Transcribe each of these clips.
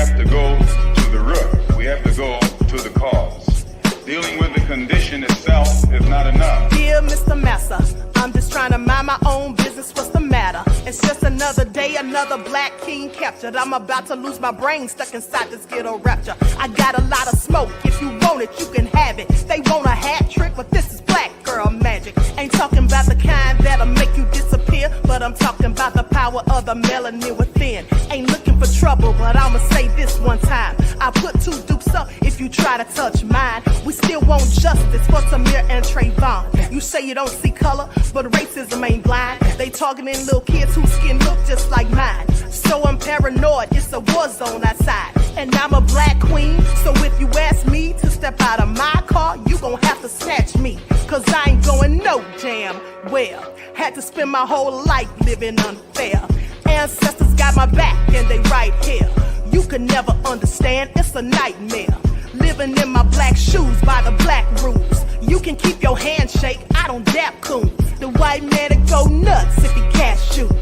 have to go to the root. We have to go to the cause. Dealing with the condition itself is not enough. Dear Mr. Massa, I'm just trying to mind my own business. What's the matter? It's just another day, another black king captured. I'm about to lose my brain, stuck inside this ghetto rapture. I got a lot of smoke. If you want it, you can have it. They want a hat trick, but this is black girl magic. Ain't talking about the kind that'll make you disappear, but I'm talking about the power of the melanin within. Ain't looking for trouble, but I'ma say this one time. I put 2 dukes up if you try to touch mine. We still want justice for Samir and Trayvon. You say you don't see color, but racism ain't blind. They targeting little kids whose skin look just like mine. So I'm paranoid, it's a war zone outside. And I'm a black queen, so if you ask me to step out of my car, you gon' have to snatch me. Cause I ain't going no damn well. Had to spend my whole life living unfair. Ancestors got my back and they right here. You can never understand, it's a nightmare. Living in my black shoes by the black rules. You can keep your handshake, I don't dap coons. The white man will go nuts if he can't shoot.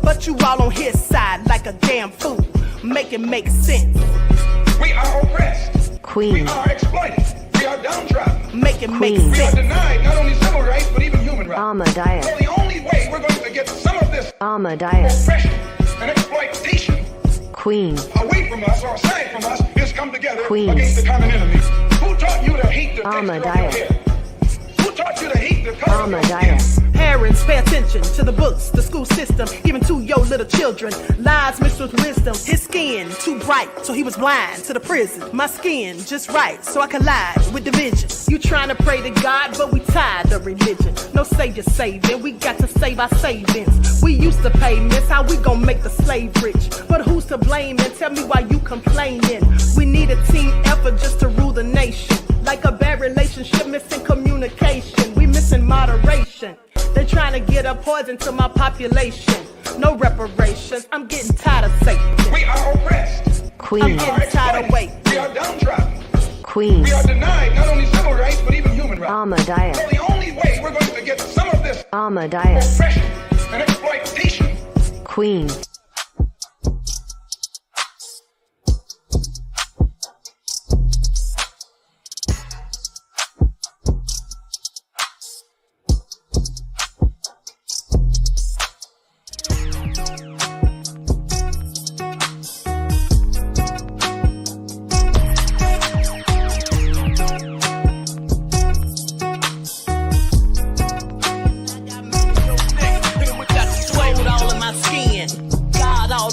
But you all on his side like a damn fool. Make it make sense. We are oppressed. Queen. We are exploited. We are downtrodden. Make it make Queen. sense. We are denied not only civil rights, but even human rights. Ahmadiyyah. So the only way we're going to get some of this Ahmadiyyah. oppression and exploitation Queen. away from us or aside from us is come together Queen. against the common enemy. Who taught you to hate the texture of your Ahmadiyyah. hair? Who taught you to hate the color of your skin? Ahmadiyyah. Parents, pay attention to the books, the school system, even to your little children. Lies mixed with wisdom. His skin too bright, so he was blind to the prison. My skin just right, so I collide with division. You trying to pray to God, but we tired of religion. No savior saving, we got to save our savings. We used to pay miss, how we gon' make the slave rich? But who's to blame, and tell me why you complaining? We need a team effort just to rule the nation. Like a bad relationship, missing communication. We missing moderation. They're trying to get a poison to my population. No reparations. I'm getting tired of Satan. We are oppressed. Queen. I'm getting tired of waiting. We are downtrodden. Queen. We are denied not only civil rights, but even human rights. Ahmadiyyah. So the only way we're going to get some of this Ahmadiyyah. oppression and exploitation. Queen.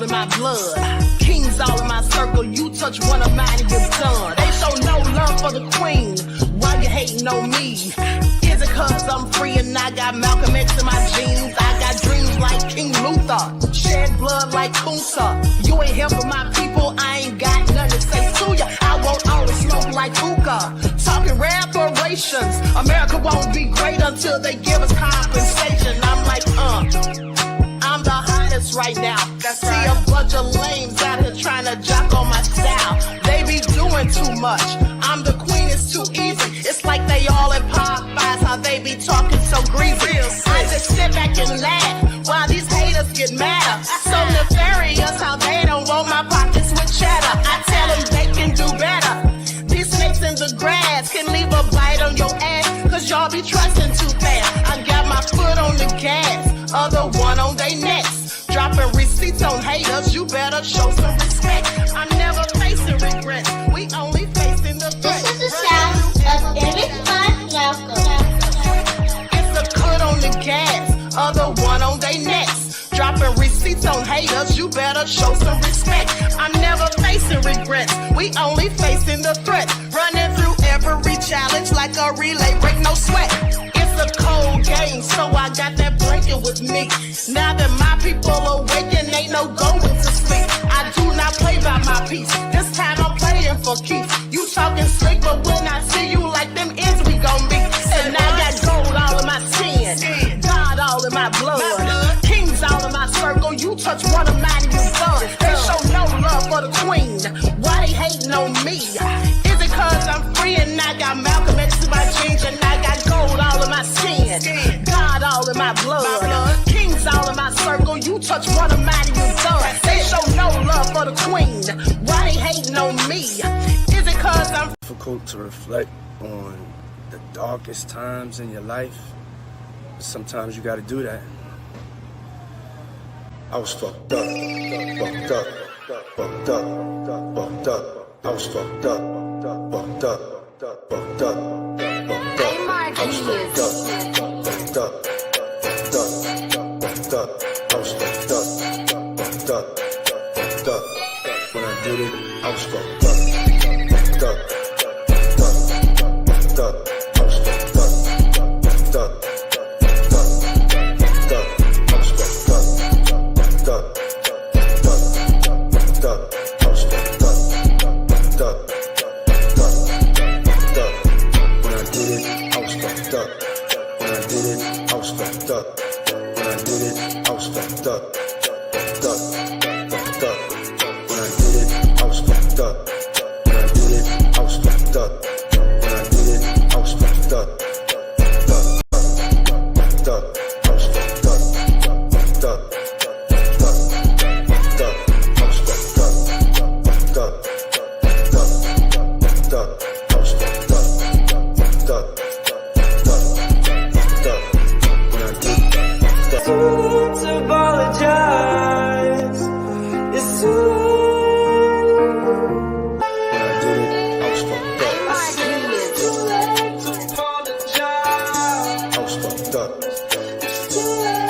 In my blood, kings all in my circle. You touch one of mine and you're done. They show no love for the queen. Why you hating on me? Is it cause I'm free and I got Malcolm X in my jeans? I got dreams like King Luther, shed blood like Kunsa. You ain't here for my people, I ain't got nothing to say to ya. I won't always smoke like hookah. Talking reparations, America won't be great until they give us compensation. I'm like, I'm the hottest right now. See a bunch of lames out here trying to jock on my style. They be doing too much. I'm the queen, it's too easy. It's like they all in Popeyes, how they be talking so greasy. I just sit back and laugh while these haters get mad. So nefarious how they don't want my pockets with cheddar. I tell them they can do better. These snakes in the grass can leave a bite on your ass, cause y'all be trusting too fast. I got my foot on the gas, other one on they necks. Dropping receipts on haters, you better show some respect. I'm never facing regrets, we only facing the threat. This is the sound of Eric It's a cut on the gas, other one on they necks. Dropping receipts on haters, you better show some respect. I'm never facing regrets, we only facing the threat. Running through every challenge like a relay, break no sweat. It's a cold game, so I got that blanket with me. Now that my people awaken, ain't no going to sleep. I do not play by my piece, this time I'm playing for keeps. You talking slick, but when I see you like them ends, we gon' meet. And I got gold all in my skin, God all in my blood, kings all in my circle. You touch one of mine and you're done. They show no love for the queen, why they hating on me? Is it cause I'm free and I got Malcolm X in my jeans, and I got gold all in my skin, God all in my blood, kings all in my circle. You touch one of mine and you're done. They show no love for the queen, why they hating on me? Is it cause I'm difficult to reflect on the darkest times in your life? Sometimes you gotta do that. I was fucked up, fucked up, fucked up, fucked up. I was fucked up, fucked up, fucked up, fucked up. I was fucked up, fucked up, fucked up, fucked up. I was fucked up, fucked up, fucked up. When I did it, I was fucked up, fucked up, fucked up, fucked up. I was fucked up, fucked up, fucked up, fucked up. I was fucked up, fucked up, fucked up. I was fucked up, fucked up, fucked up, fucked up. When I did it, I was fucked up. When I did it, I was fucked up. When I did it, I was fucked up, fucked up, fucked up. When I did it, I was fucked up. When I did it, I was fucked up. When I did it, I was fucked up, fucked up, fucked up. I was fucked up, fucked up, fucked up, fucked up. I was fucked up, fucked up, fucked up, fucked up. I was fucked up, fucked up, fucked up, fucked up. When I did that. To apologize. It's too late. When I did it, I was fucked up. Too late to apologize. I was fucked up. It's too late.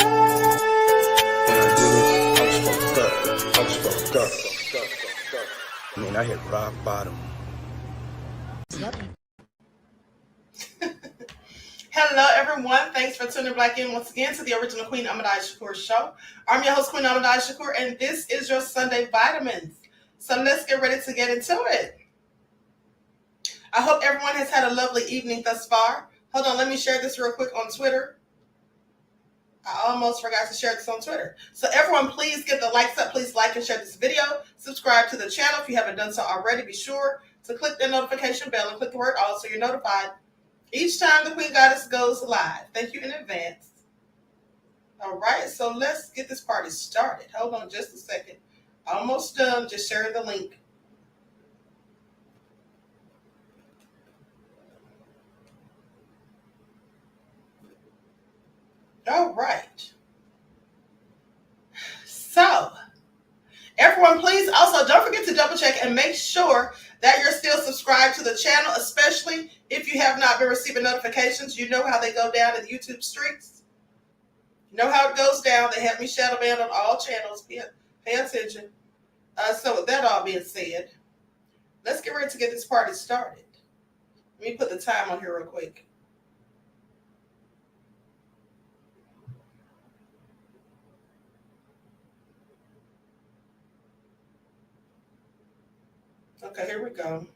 When I did it, I was fucked up. I was fucked up. I mean, I hit rock bottom. Hello, everyone. Thanks for tuning back in once again to the original Queen Ahmadiyyah Shakur show. I'm your host, Queen Ahmadiyyah Shakur, and this is your Sunday Vitamins. So let's get ready to get into it. I hope everyone has had a lovely evening thus far. Hold on, let me share this real quick on Twitter. I almost forgot to share this on Twitter. So everyone, please get the likes up. Please like and share this video. Subscribe to the channel if you haven't done so already. Be sure to click the notification bell and click the word all so you're notified each time the Queen Goddess goes live. Thank you in advance. All right, so let's get this party started. Hold on just a second. Almost done. Just sharing the link. All right. So, everyone, please also don't forget to double check and make sure that you're still subscribed to the channel, especially if you have not been receiving notifications. You know how they go down in the YouTube streets. You know how it goes down. They have me shadow banned on all channels. Pay attention. So with that all being said, let's get ready to get this party started. Let me put the time on here real quick. Okay, here we go.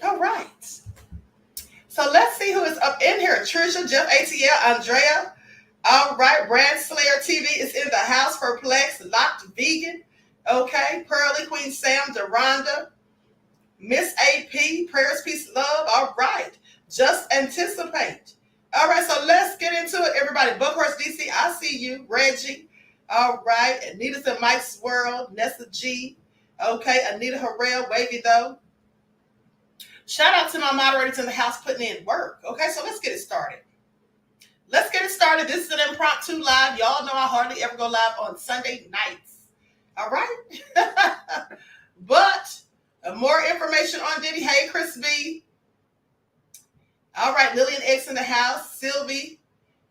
All right. So let's see who is up in here. Trisha, Jeff, ATL, Andrea. All right. Brand Slayer TV is in the house. Perplex, Locked Vegan. Okay. Pearly, Queen Sam, Deronda. Miss AP, Prayers, Peace, Love. All right. Just Anticipate. All right. So let's get into it, everybody. Bookhorse DC, I see you. Reggie. All right. Anita's in Mike's World. Nessa G. Okay. Anita Harrell, Wavy Though. Shout out to my moderators in the house putting in work. Okay, so let's get it started. Let's get it started. This is an impromptu live. Y'all know I hardly ever go live on Sunday nights. All right? But more information on Diddy. Hey, Chris B. All right, Lillian X in the house. Sylvie.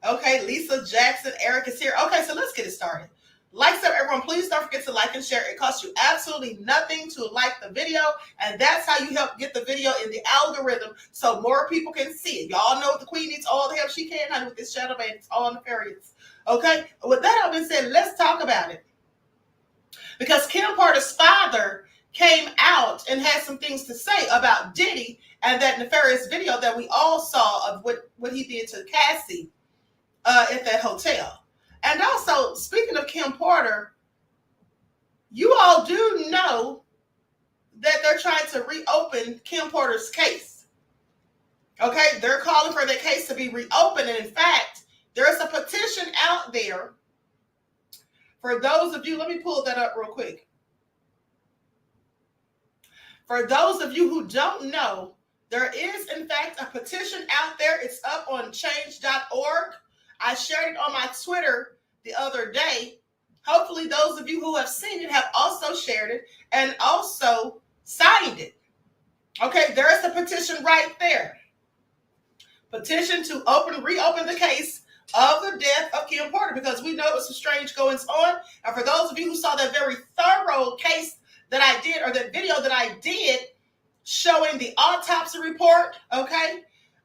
Okay, Lisa Jackson. Eric is here. Okay, so let's get it started. Like up, everyone, please don't forget to like and share. It costs you absolutely nothing to like the video, and that's how you help get the video in the algorithm so more people can see it. Y'all know the Queen needs all the help she can, honey, with this shadow ban. It's all nefarious. Okay? With that all been said, let's talk about it. Because Kim Porter's father came out and had some things to say about Diddy and that nefarious video that we all saw of what he did to Cassie at that hotel. And also, speaking of Kim Porter, you all do know that they're trying to reopen Kim Porter's case. Okay, they're calling for the case to be reopened. And in fact, there's a petition out there. For those of you, let me pull that up real quick. For those of you who don't know, there is, in fact, a petition out there. It's up on change.org. I shared it on my Twitter the other day. Hopefully, those of you who have seen it have also shared it and also signed it. Okay, there's the petition right there. Petition to reopen the case of the death of Kim Porter, because we know it was some strange goings on. And for those of you who saw that very thorough case that I did, or that video that I did showing the autopsy report, okay,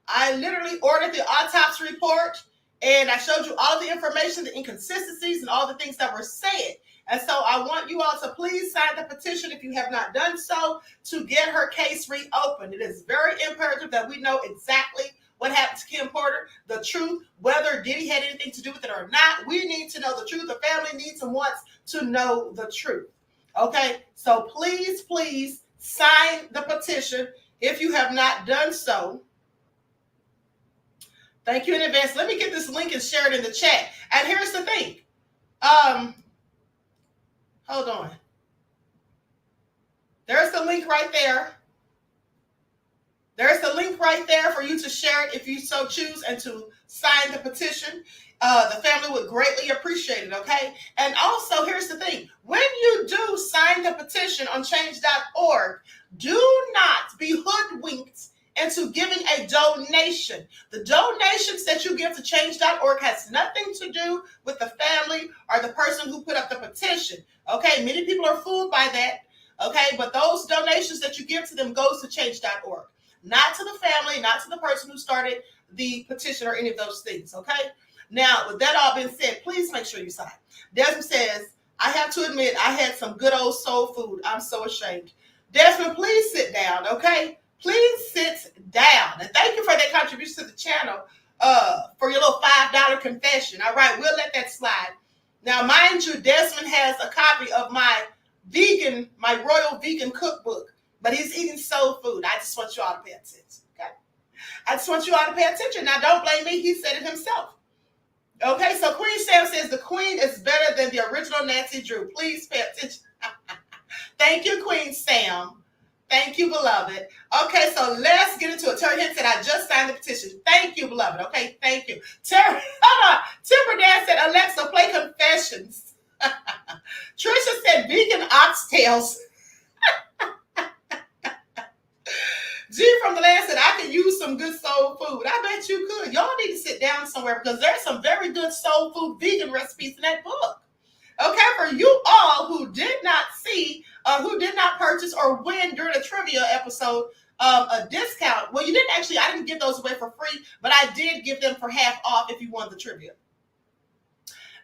I literally ordered the autopsy report and I showed you all of the information, the inconsistencies, and all the things that were said. And so I want you all to please sign the petition if you have not done so, to get her case reopened. It is very imperative that we know exactly what happened to Kim Porter, the truth, whether Diddy had anything to do with it or not. We need to know the truth. The family needs and wants to know the truth. Okay, so please, please sign the petition if you have not done so. Thank you in advance. Let me get this link and share it in the chat. And here's the thing. Hold on. There's the link right there. There's the link right there for you to share it if you so choose, and to sign the petition. The family would greatly appreciate it, okay? And also, here's the thing. When you do sign the petition on change.org, do not be hoodwinked into giving a donation. The donations that you give to change.org has nothing to do with the family or the person who put up the petition, okay? Many people are fooled by that, okay? But those donations that you give to them goes to change.org. Not to the family, not to the person who started the petition or any of those things, okay? Now, with that all being said, please make sure you sign. Desmond says, I have to admit, I had some good old soul food. I'm so ashamed. Desmond, please sit down, okay? Please sit down. And thank you for that contribution to the channel, for your little $5 confession. All right, we'll let that slide. Now, mind you, Desmond has a copy of my royal vegan cookbook, but he's eating soul food. I just want you all to pay attention, okay? I just want you all to pay attention. Now, don't blame me. He said it himself. Okay, so Queen Sam says the Queen is better than the original Nancy Drew. Please pay attention. Thank you, Queen Sam. Thank you, beloved. Okay, so let's get into it. Terry Hint said, I just signed the petition. Thank you, beloved. Okay, thank you. Terry, hold on. Timber Dan said, Alexa, play confessions. Trisha said, vegan oxtails. G from the land said, I could use some good soul food. I bet you could. Y'all need to sit down somewhere, because there's some very good soul food vegan recipes in that book. Okay, for you all who did not see, who did not purchase or win during a trivia episode, a discount. Well, you didn't actually, I didn't give those away for free, but I did give them for half off if you won the trivia.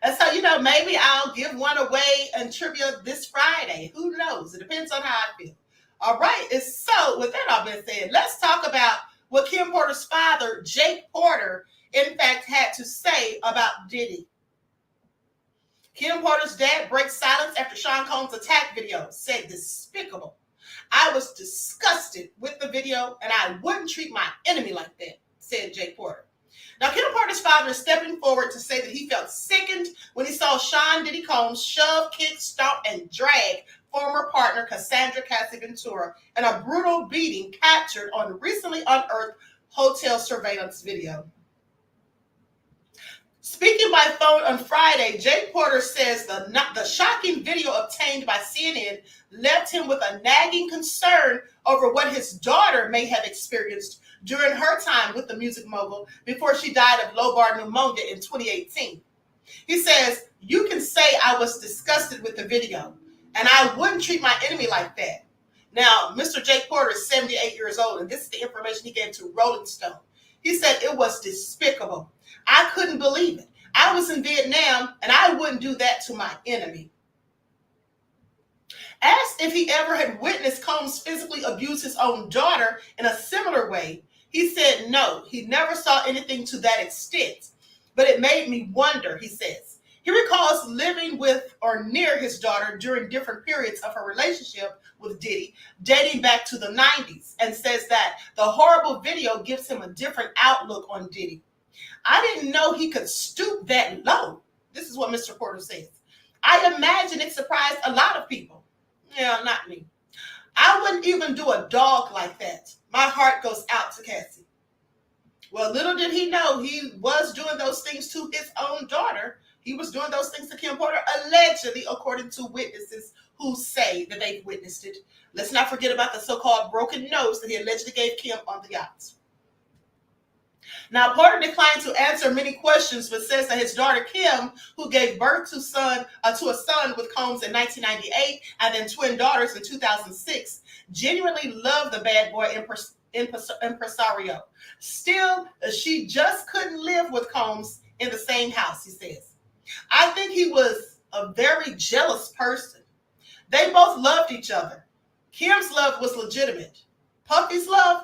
And so, you know, maybe I'll give one away in trivia this Friday. Who knows? It depends on how I feel. All right, so with that all being said, let's talk about what Kim Porter's father, Jake Porter, in fact, had to say about Diddy. Kim Porter's dad breaks silence after Sean Combs' attack video, said despicable. I was disgusted with the video, and I wouldn't treat my enemy like that, said Jake Porter. Now, Kim Porter's father is stepping forward to say that he felt sickened when he saw Sean Diddy Combs shove, kick, stomp, and drag former partner Cassandra Cassie Ventura in a brutal beating captured on recently unearthed hotel surveillance video. Speaking by phone on Friday, Jake Porter says the shocking video obtained by CNN left him with a nagging concern over what his daughter may have experienced during her time with the music mogul before she died of lobar pneumonia in 2018. He says, you can say I was disgusted with the video, and I wouldn't treat my enemy like that. Now, Mr. Jake Porter is 78 years old, and this is the information he gave to Rolling Stone. He said it was despicable. I couldn't believe it. I was in Vietnam, and I wouldn't do that to my enemy. Asked if he ever had witnessed Combs physically abuse his own daughter in a similar way, he said no, he never saw anything to that extent. But it made me wonder, he says. He recalls living with or near his daughter during different periods of her relationship with Diddy, dating back to the 90s, and says that the horrible video gives him a different outlook on Diddy. I didn't know he could stoop that low. This is what Mr. Porter says. I imagine it surprised a lot of people. Yeah, not me. I wouldn't even do a dog like that. My heart goes out to Cassie. Well, little did he know he was doing those things to his own daughter. He was doing those things to Kim Porter, allegedly, according to witnesses who say that they've witnessed it. Let's not forget about the so-called broken nose that he allegedly gave Kim on the yacht. Now, Porter declined to answer many questions, but says that his daughter Kim, who gave birth to a son with Combs in 1998 and then twin daughters in 2006, genuinely loved the bad boy impresario. Still, she just couldn't live with Combs in the same house, he says. I think he was a very jealous person. They both loved each other. Kim's love was legitimate. Puffy's love,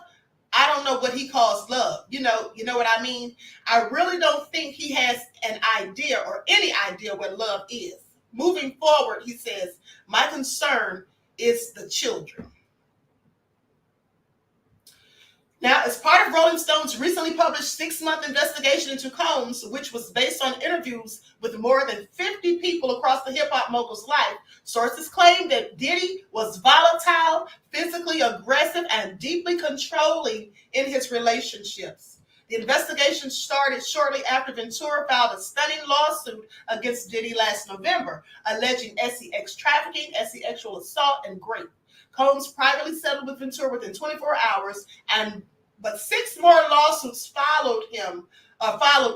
I don't know what he calls love. You know what I mean? I really don't think he has an idea or any idea what love is. Moving forward, he says, my concern is the children. Now, as part of Rolling Stone's recently published 6-month investigation into Combs, which was based on interviews with more than 50 people across the hip-hop mogul's life, sources claim that Diddy was volatile, physically aggressive, and deeply controlling in his relationships. The investigation started shortly after Ventura filed a stunning lawsuit against Diddy last November, alleging sex trafficking, sexual assault, and rape. Combs privately settled with Ventura within 24 hours, but 6 more lawsuits followed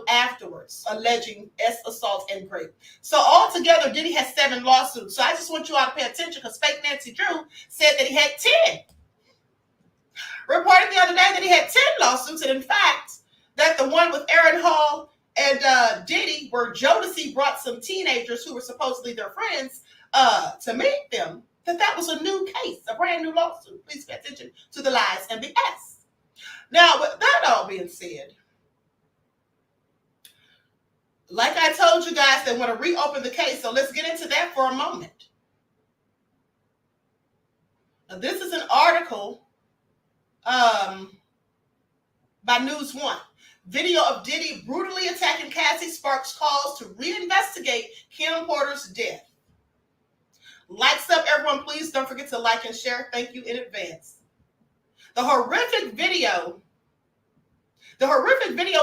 afterwards, alleging assault and rape. So altogether, Diddy has 7 lawsuits. So I just want you all to pay attention because fake Nancy Drew said that he had 10. Reported the other day that he had 10 lawsuits, and in fact, that the one with Aaron Hall and Diddy, where Jodeci brought some teenagers who were supposedly their friends to meet them, that was a new case, a brand new lawsuit. Please pay attention to the lies and BS. Now, with that all being said, like I told you guys, they want to reopen the case, so let's get into that for a moment. Now, this is an article by News One. Video of Diddy brutally attacking Cassie sparks calls to reinvestigate Kim Porter's death. Likes up, everyone. Please don't forget to like and share. Thank you in advance. The horrific video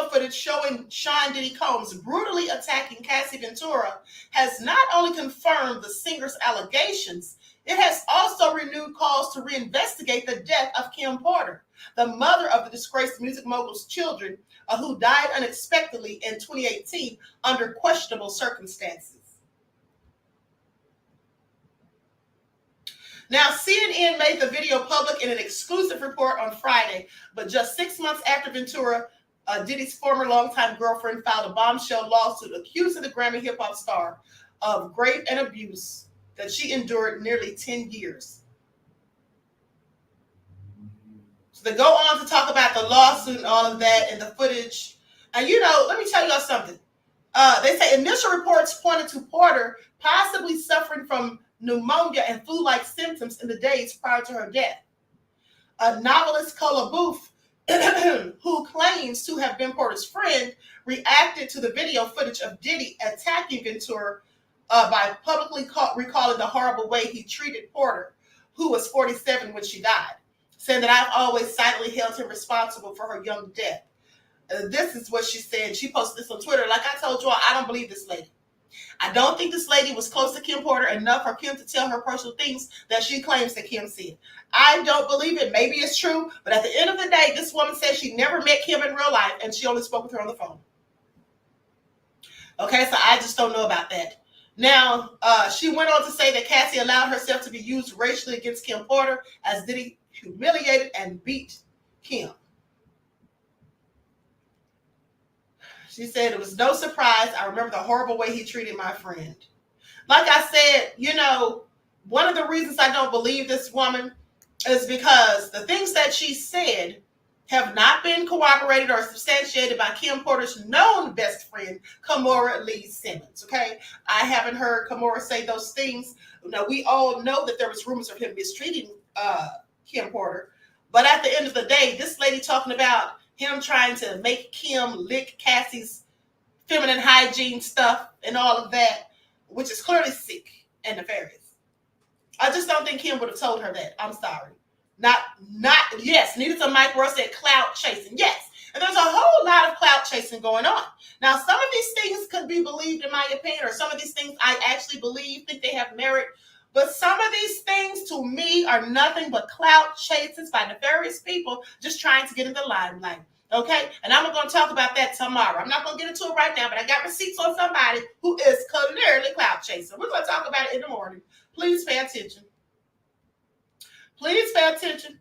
footage showing Sean Diddy Combs brutally attacking Cassie Ventura has not only confirmed the singer's allegations, it has also renewed calls to reinvestigate the death of Kim Porter, the mother of the disgraced music mogul's children, who died unexpectedly in 2018 under questionable circumstances. Now, CNN made the video public in an exclusive report on Friday, but just 6 months after Ventura, Diddy's former longtime girlfriend, filed a bombshell lawsuit accusing the Grammy hip-hop star of rape and abuse that she endured nearly 10 years. So they go on to talk about the lawsuit and all of that and the footage. And, let me tell y'all something. They say initial reports pointed to Porter possibly suffering from pneumonia and flu-like symptoms in the days prior to her death. A novelist, Cola Booth, who claims to have been Porter's friend, reacted to the video footage of Diddy attacking Ventura by publicly recalling the horrible way he treated Porter, who was 47 when she died, saying that I've always silently held him responsible for her young death. This is what she said. She posted this on Twitter. Like I told you all, I don't believe this lady. I don't think this lady was close to Kim Porter enough for Kim to tell her personal things that she claims that Kim said. I don't believe it. Maybe it's true, but at the end of the day, this woman says she never met Kim in real life and she only spoke with her on the phone. Okay, so I just don't know about that. Now, she went on to say that Cassie allowed herself to be used racially against Kim Porter as Diddy humiliated and beat Kim. She said, it was no surprise. I remember the horrible way he treated my friend. Like I said, one of the reasons I don't believe this woman is because the things that she said have not been corroborated or substantiated by Kim Porter's known best friend, Kimora Lee Simmons. Okay, I haven't heard Kimora say those things. Now, we all know that there was rumors of him mistreating Kim Porter, but at the end of the day, this lady talking about him trying to make Kim lick Cassie's feminine hygiene stuff and all of that, which is clearly sick and nefarious. I just don't think Kim would have told her that. I'm sorry. Yes, needed some Mike Ross said clout chasing. Yes. And there's a whole lot of clout chasing going on. Now, some of these things could be believed, in my opinion, or some of these things I actually think they have merit. But some of these things, to me, are nothing but clout chases by nefarious people just trying to get in the limelight. Okay? And I'm going to talk about that tomorrow. I'm not going to get into it right now, but I got receipts on somebody who is clearly clout chasing. We're going to talk about it in the morning. Please pay attention. Please pay attention.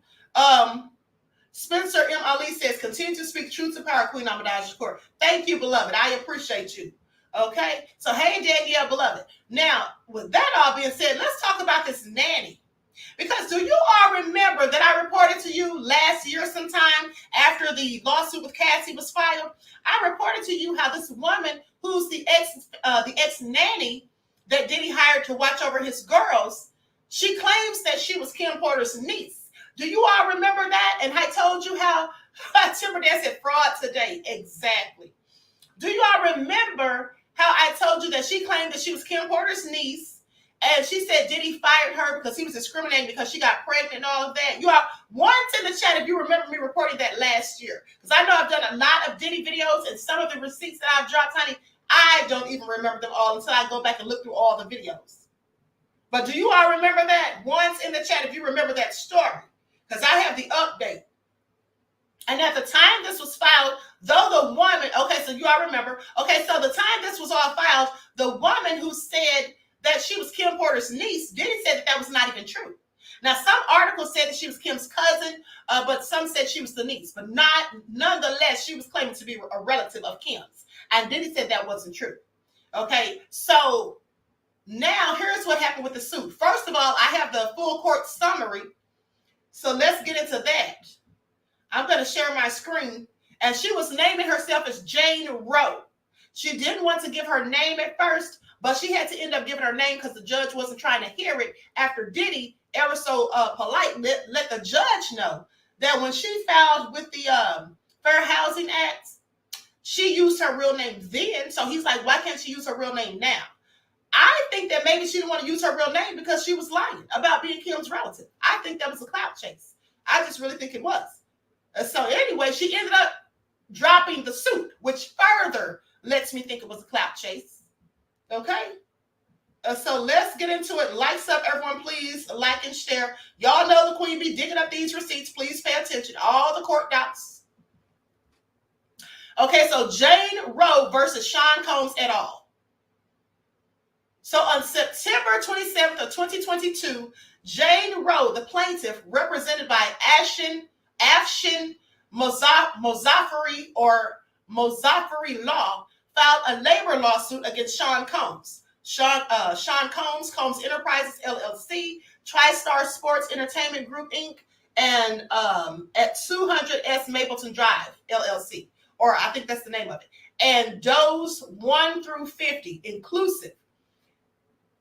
Spencer M. Ali says, continue to speak truth to power, Queen Ahmadiyyah Shakur. Thank you, beloved. I appreciate you. Okay? So, hey, Danielle, beloved. Now, with that all being said, let's talk about this nanny. Because do you all remember that I reported to you last year sometime after the lawsuit with Cassie was filed? I reported to you how this woman who's the ex-nanny that Diddy hired to watch over his girls, she claims that she was Kim Porter's niece. Do you all remember that? And I told you how Timber Dan said fraud today. Exactly. Do you all remember how I told you that she claimed that she was Kim Porter's niece, and she said Diddy fired her because he was discriminating because she got pregnant and all of that? You all, once in the chat if you remember me reporting that last year. Because I know I've done a lot of Diddy videos, and some of the receipts that I've dropped, honey, I don't even remember them all until I go back and look through all the videos. But do you all remember that? Once in the chat if you remember that story. Because I have the update. And at the time this was filed, though the woman, okay, so you all remember, okay, so the time this was all filed, the woman who said that she was Kim Porter's niece, Diddy said that was not even true. Now, some articles said that she was Kim's cousin, but some said she was the niece, but nonetheless, she was claiming to be a relative of Kim's. And Diddy said that wasn't true. Okay, so now here's what happened with the suit. First of all, I have the full court summary. So let's get into that. I'm going to share my screen. And she was naming herself as Jane Roe. She didn't want to give her name at first, but she had to end up giving her name because the judge wasn't trying to hear it after Diddy, ever so polite, let the judge know that when she filed with the Fair Housing Act, she used her real name then. So he's like, why can't she use her real name now? I think that maybe she didn't want to use her real name because she was lying about being Kim's relative. I think that was a clout chase. I just really think it was. So anyway, she ended up dropping the suit, which further lets me think it was a clout chase. Okay? So let's get into it. Lights up, everyone, please. Like and share. Y'all know the queen be digging up these receipts. Please pay attention. All the court docs. Okay, so Jane Roe versus Sean Combs et al. So on September 27th of 2022, Jane Roe, the plaintiff, represented by Afshin Mozaffari or Mozaffari Law, filed a labor lawsuit against Sean Combs. Sean Combs, Combs Enterprises, LLC, TriStar Sports Entertainment Group, Inc., and at 200 S Mapleton Drive, LLC, or I think that's the name of it, and Does 1 through 50, inclusive,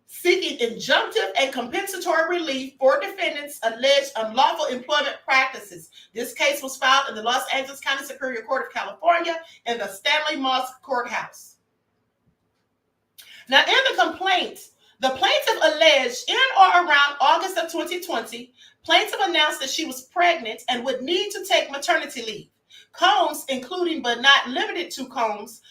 seeking injunctive and compensatory relief for defendants' alleged unlawful employment practices. This case was filed in the Los Angeles County Superior Court of California in the Stanley Moss Courthouse. Now, in the complaint, the plaintiff alleged in or around August of 2020, plaintiff announced that she was pregnant and would need to take maternity leave. Combs, including but not limited to Combs'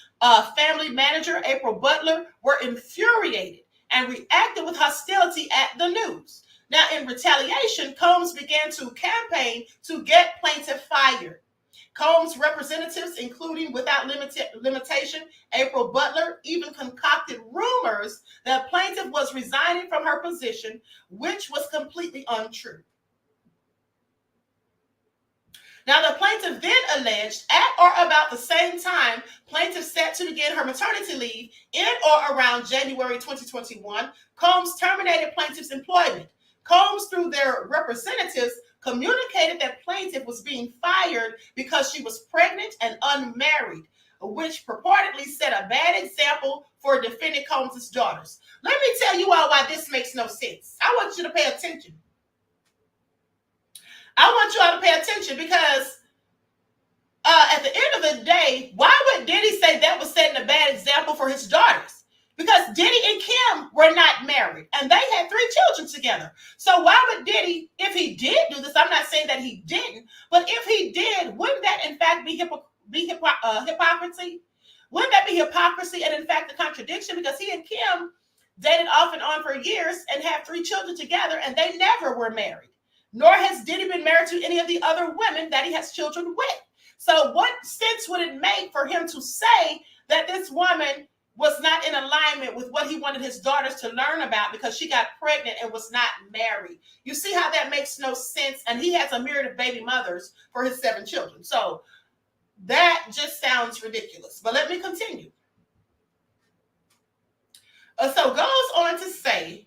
family manager, April Butler, were infuriated and reacted with hostility at the news. Now, in retaliation, Combs began to campaign to get plaintiff fired. Combs' representatives, including without limitation, April Butler, even concocted rumors that plaintiff was resigning from her position, which was completely untrue. Now, the plaintiff then alleged at or about the same time plaintiff set to begin her maternity leave in or around January 2021, Combs terminated plaintiff's employment. Combs, through their representatives, communicated that plaintiff was being fired because she was pregnant and unmarried, which purportedly set a bad example for defendant Combs' daughters. Let me tell you all why this makes no sense. I want you to pay attention. I want you all to pay attention because at the end of the day, why would Diddy say that was setting a bad example for his daughters? Because Diddy and Kim were not married and they had 3 children together. So why would Diddy, if he did do this, I'm not saying that he didn't, but if he did, wouldn't that in fact be hypocrisy? Wouldn't that be hypocrisy and in fact a contradiction? Because he and Kim dated off and on for years and had 3 children together and they never were married. Nor has Diddy been married to any of the other women that he has children with. So what sense would it make for him to say that this woman was not in alignment with what he wanted his daughters to learn about because she got pregnant and was not married? You see how that makes no sense? And he has a myriad of baby mothers for his 7 children. So that just sounds ridiculous. But let me continue. So goes on to say,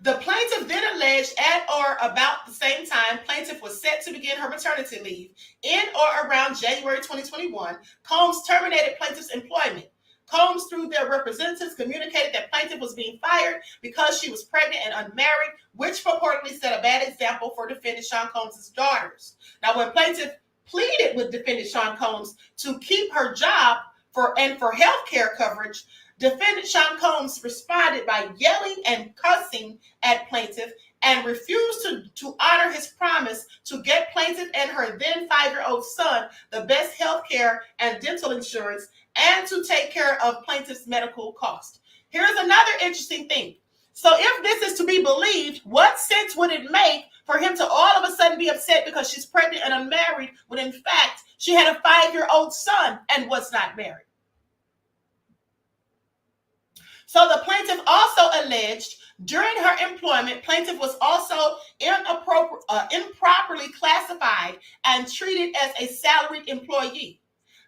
the plaintiff then alleged at or about the same time plaintiff was set to begin her maternity leave in or around January 2021, Combs terminated plaintiff's employment. Combs, through their representatives, communicated that plaintiff was being fired because she was pregnant and unmarried, which purportedly set a bad example for defendant Sean Combs' daughters. Now, when plaintiff pleaded with defendant Sean Combs to keep her job for health care coverage, defendant Sean Combs responded by yelling and cussing at plaintiff and refused to honor his promise to get plaintiff and her then 5-year-old son the best health care and dental insurance and to take care of plaintiff's medical costs. Here's another interesting thing. So if this is to be believed, what sense would it make for him to all of a sudden be upset because she's pregnant and unmarried when in fact she had a 5-year-old son and was not married? So the plaintiff also alleged during her employment, plaintiff was also improperly classified and treated as a salaried employee.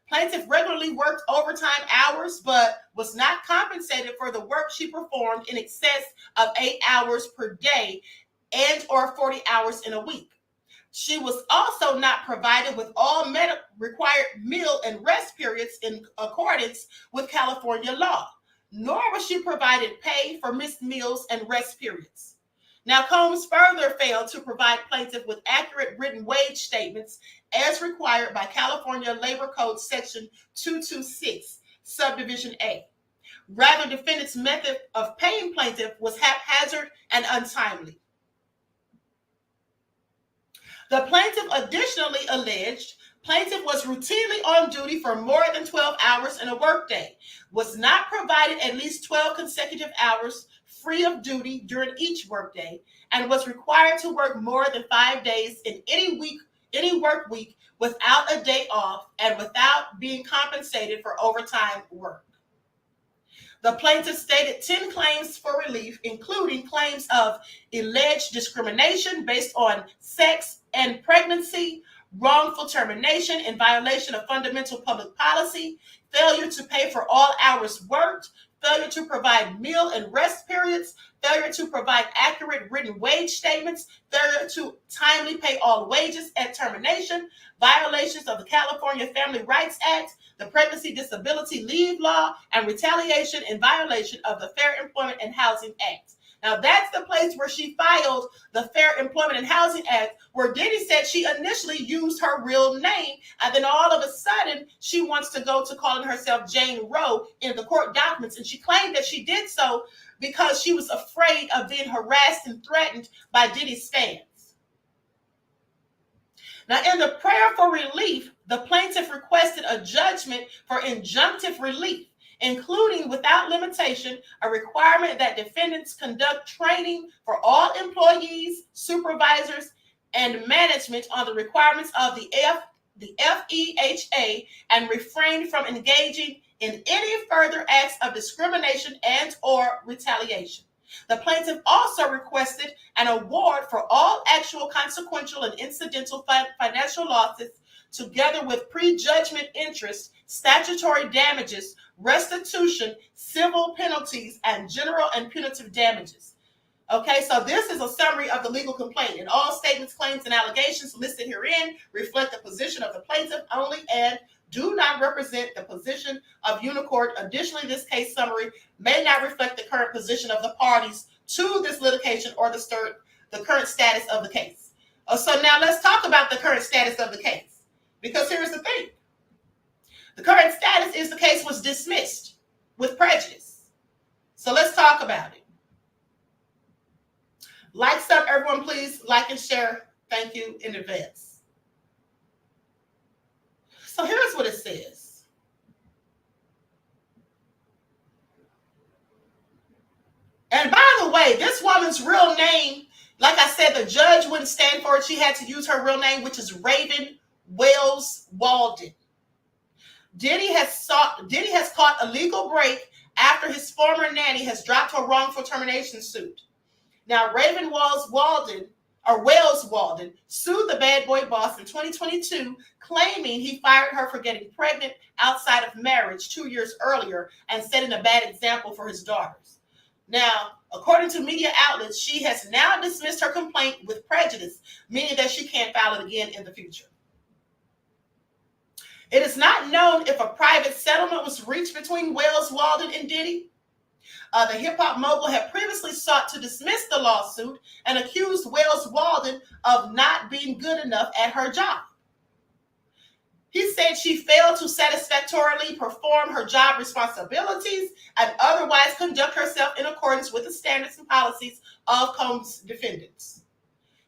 Plaintiff regularly worked overtime hours, but was not compensated for the work she performed in excess of 8 hours per day and or 40 hours in a week. She was also not provided with all required meal and rest periods in accordance with California law, nor was she provided pay for missed meals and rest periods. Now, Combs further failed to provide plaintiff with accurate written wage statements as required by California Labor Code Section 226, Subdivision A. Rather, defendant's method of paying plaintiff was haphazard and untimely. The plaintiff additionally alleged plaintiff was routinely on duty for more than 12 hours in a workday, was not provided at least 12 consecutive hours free of duty during each workday, and was required to work more than 5 days in any work week without a day off and without being compensated for overtime work. The plaintiff stated 10 claims for relief, including claims of alleged discrimination based on sex and pregnancy, wrongful termination in violation of fundamental public policy, failure to pay for all hours worked, failure to provide meal and rest periods, failure to provide accurate written wage statements, failure to timely pay all wages at termination, violations of the California Family Rights Act, the Pregnancy Disability Leave Law, and retaliation in violation of the Fair Employment and Housing Act. Now, that's the place where she filed the Fair Employment and Housing Act, where Diddy said she initially used her real name, and then all of a sudden, she wants to go to calling herself Jane Roe in the court documents, and she claimed that she did so because she was afraid of being harassed and threatened by Diddy's fans. Now, in the prayer for relief, the plaintiff requested a judgment for injunctive relief, including without limitation a requirement that defendants conduct training for all employees, supervisors, and management on the requirements of the FEHA and refrain from engaging in any further acts of discrimination and or retaliation. The plaintiff also requested an award for all actual, consequential, and incidental financial losses, together with prejudgment interest, statutory damages, restitution, civil penalties, and general and punitive damages. Okay, so this is a summary of the legal complaint, and all statements, claims, and allegations listed herein reflect the position of the plaintiff only and do not represent the position of Unicourt. Additionally, this case summary may not reflect the current position of the parties to this litigation or the current status of the case. So now let's talk about the current status of the case, because here's the thing. The current status is the case was dismissed with prejudice. So let's talk about it. Like stuff, everyone, please like and share. Thank you in advance. So here's what it says. And by the way, this woman's real name, like I said, the judge wouldn't stand for it. She had to use her real name, which is Raven Wells Walden. Diddy has caught a legal break after his former nanny has dropped her wrongful termination suit. Now, Raven Wells Walden sued the bad boy boss in 2022, claiming he fired her for getting pregnant outside of marriage 2 years earlier and setting a bad example for his daughters. Now, according to media outlets, she has now dismissed her complaint with prejudice, meaning that she can't file it again in the future. It is not known if a private settlement was reached between Wells Walden and Diddy. The hip-hop mogul had previously sought to dismiss the lawsuit and accused Wells Walden of not being good enough at her job. He said she failed to satisfactorily perform her job responsibilities and otherwise conduct herself in accordance with the standards and policies of Combs' defendants.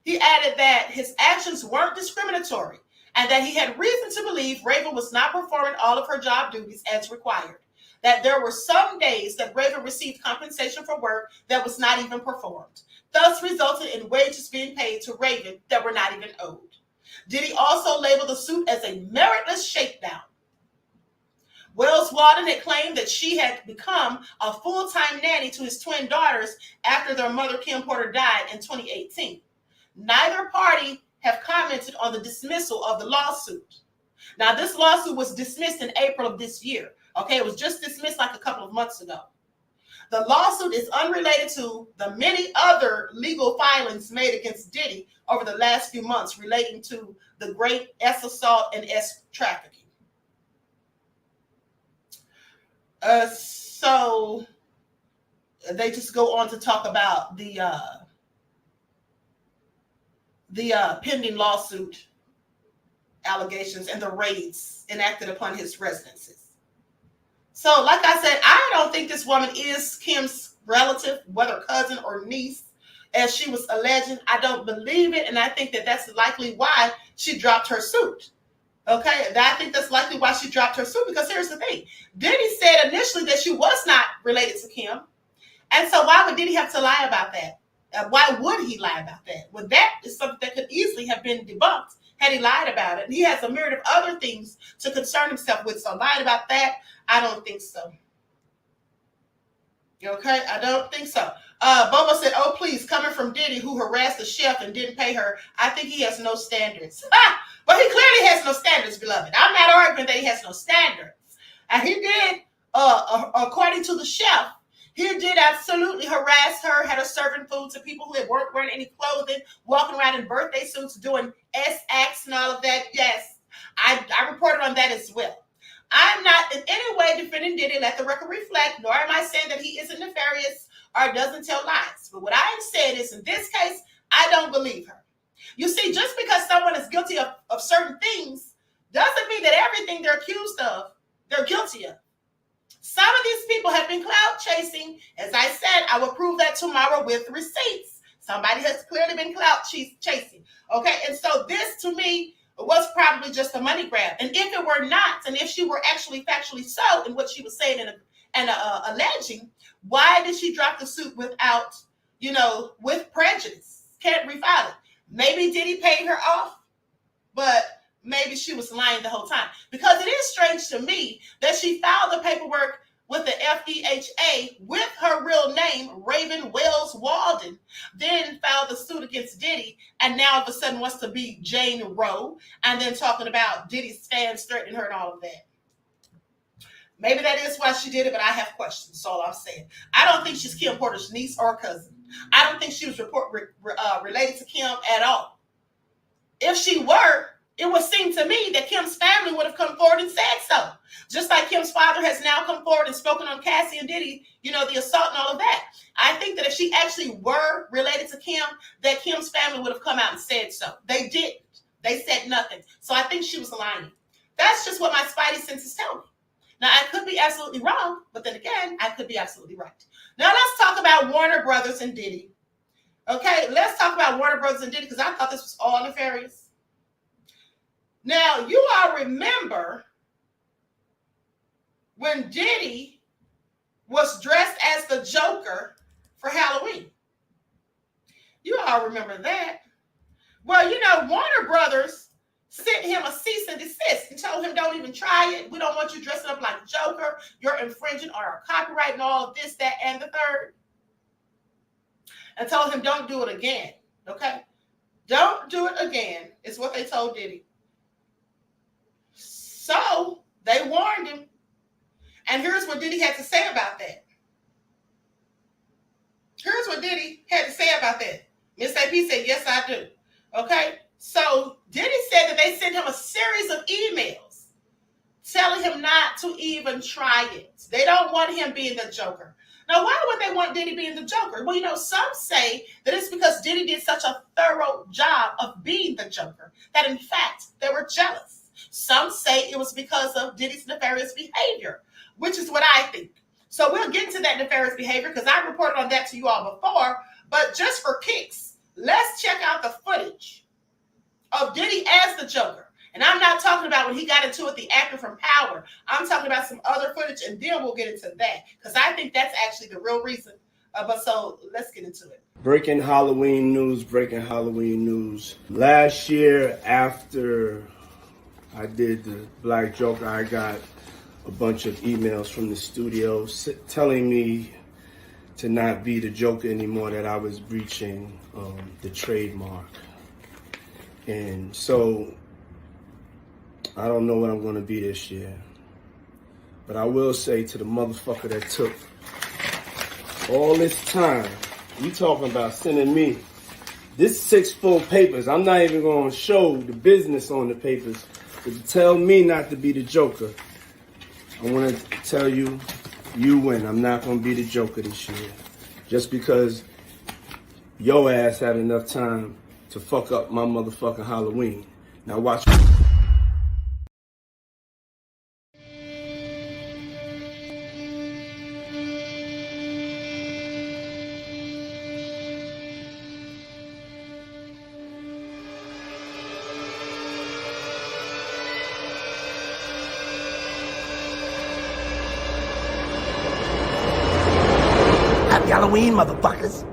He added that his actions weren't discriminatory and that he had reason to believe Raven was not performing all of her job duties as required. That there were some days that Raven received compensation for work that was not even performed, thus resulting in wages being paid to Raven that were not even owed. Diddy also labeled the suit as a meritless shakedown. Wells Walden had claimed that she had become a full-time nanny to his twin daughters after their mother, Kim Porter, died in 2018. Neither party have commented on the dismissal of the lawsuit. Now, this lawsuit was dismissed in April of this year. Okay, it was just dismissed like a couple of months ago. The lawsuit is unrelated to the many other legal filings made against Diddy over the last few months relating to the great S assault and S trafficking. So they just go on to talk about the pending lawsuit allegations and the raids enacted upon his residences. So, like I said, I don't think this woman is Kim's relative, whether cousin or niece, as she was alleging. I don't believe it, and I think that that's likely why she dropped her suit. Okay, I think that's likely why she dropped her suit, because here's the thing. Diddy said initially that she was not related to Kim, and so why would Diddy have to lie about that? Why would he lie about that? Well, that is something that could easily have been debunked had he lied about it. And he has a myriad of other things to concern himself with, so lying about that, I don't think so. Okay, I don't think so. Bobo said, oh, please, coming from Diddy, who harassed the chef and didn't pay her, I think he has no standards. But he clearly has no standards, beloved. I'm not arguing that he has no standards. And he did, according to the chef, he did absolutely harass her, had her serving food to people who weren't wearing any clothing, walking around in birthday suits, doing S-acts and all of that. Yes, I reported on that as well. I'm not in any way defending Diddy, let the record reflect, nor am I saying that he isn't nefarious or doesn't tell lies. But what I am saying is, in this case, I don't believe her. You see, just because someone is guilty of certain things doesn't mean that everything they're accused of, they're guilty of. Some of these people have been clout chasing. As I said, I will prove that tomorrow with receipts. Somebody has clearly been clout chasing. Okay, and so this to me was probably just a money grab. And if it were not, and if she were actually factually so in what she was saying and alleging, why did she drop the suit without, with prejudice? Can't refile it. Maybe Diddy paid her off, but maybe she was lying the whole time. Because it is strange to me that she filed the paperwork with the FEHA with her real name, Raven Wells Walden, then filed the suit against Diddy, and now all of a sudden wants to be Jane Roe, and then talking about Diddy's fans threatening her and all of that. Maybe that is why she did it, but I have questions. That's all I'm saying. I don't think she's Kim Porter's niece or cousin. I don't think she was related to Kim at all. If she were, it would seem to me that Kim's family would have come forward and said so. Just like Kim's father has now come forward and spoken on Cassie and Diddy, you know, the assault and all of that. I think that if she actually were related to Kim, that Kim's family would have come out and said so. They didn't. They said nothing. So I think she was lying. That's just what my spidey senses tell me. Now, I could be absolutely wrong, but then again, I could be absolutely right. Now, let's talk about Warner Brothers and Diddy. Okay, let's talk about Warner Brothers and Diddy because I thought this was all nefarious. Now, you all remember when Diddy was dressed as the Joker for Halloween. You all remember that. Well, you know, Warner Brothers sent him a cease and desist and told him, don't even try it. We don't want you dressing up like Joker. You're infringing on our copyright and all of this, that, and the third. And told him, don't do it again. Okay? Don't do it again, is what they told Diddy. So they warned him. And here's what Diddy had to say about that. Here's what Diddy had to say about that. Miss AP said, yes, I do. Okay? So Diddy said that they sent him a series of emails telling him not to even try it. They don't want him being the Joker. Now, why would they want Diddy being the Joker? Well, you know, some say that it's because Diddy did such a thorough job of being the Joker that, in fact, they were jealous. Some say it was because of Diddy's nefarious behavior, which is what I think. So we'll get into that nefarious behavior because I reported on that to you all before. But just for kicks, let's check out the footage of Diddy as the Joker. And I'm not talking about when he got into it, the actor from Power. I'm talking about some other footage, and then we'll get into that because I think that's actually the real reason. But so let's get into it. Breaking Halloween news. Last year, after I did the Black Joker, I got a bunch of emails from the studio telling me to not be the Joker anymore, that I was breaching the trademark. And so I don't know what I'm going to be this year. But I will say to the motherfucker that took all this time, you talking about sending me this 6 full papers. I'm not even going to show the business on the papers. But to tell me not to be the Joker, I want to tell you, you win. I'm not going to be the Joker this year. Just because your ass had enough time to fuck up my motherfucking Halloween. Now watch. Happy Halloween, motherfuckers.